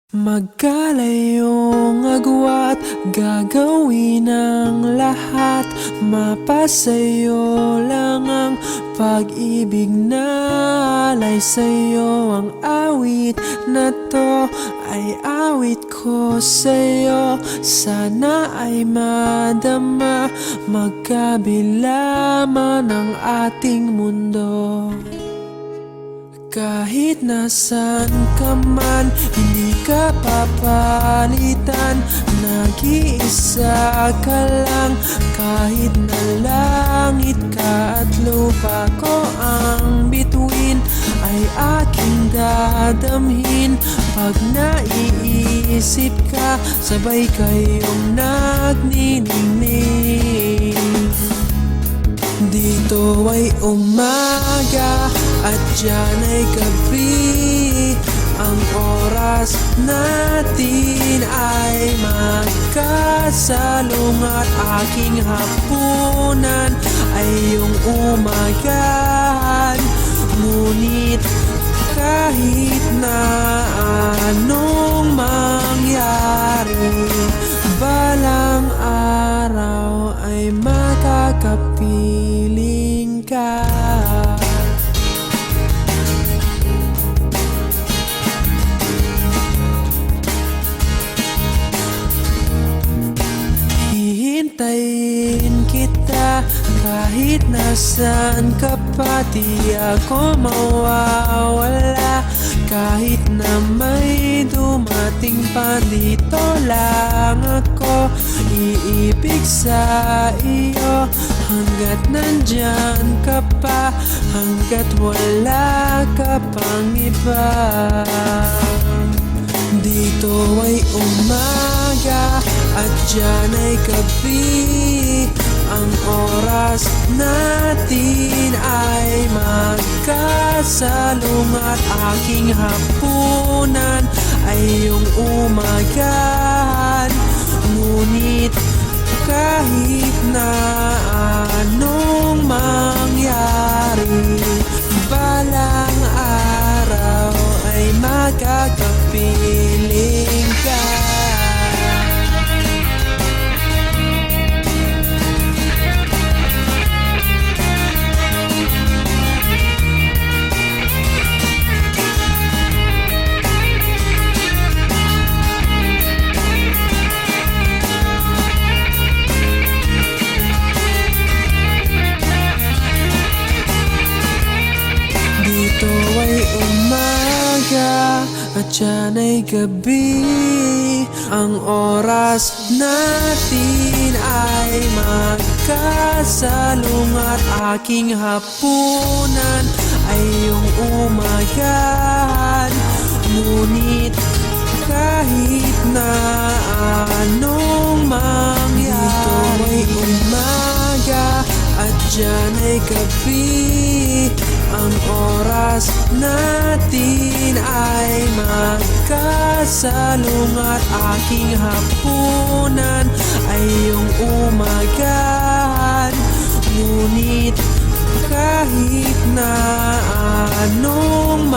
Magkalayong agwat, gagawin ang lahat. Mapasayo lang ang pag-ibig na alay sa'yo. Ang awit na to ay awit ko sa'yo. Sana ay madama, magkabila man ang ating mundo. Kahit nasan ka man, hindi ka papalitan. Nag-iisa ka lang, kahit na langit ka at lupa ko ang bituin, ay aking dadamhin. Pag naiisip ka, sabay kayong nagniningning. Dito ay umaga at diyan ay gabi. Ang oras natin ay magkasalong at aking hapunan ay iyong umagahan. Ngunit kahit na anong mangyari, balang araw ay makakapiling ka. Hihintayin kita kahit nasaan ka pa. Di ako mawawala kahit na may dumating pa. Dito lang ako iibig sa iyo hanggat nandyan ka pa, hanggat wala ka pang iba. Dito ay umaga at diyan ay gabi. Ang oras natin ay magkasalong at aking hapunan ay iyong umagahan. Ngunit kahit na anong mangyari, balang araw ay magkakapiling ka. Dito ay umaga at diyan ay gabi. Ang oras natin ay magkasalong at aking hapunan ay iyong umagahan. Ngunit kahit na anong mangyari, dito ay umaga at diyan ay gabi. Ang oras natin ay magkasalong at aking hapunan ay iyong umagahan. Ngunit kahit na anong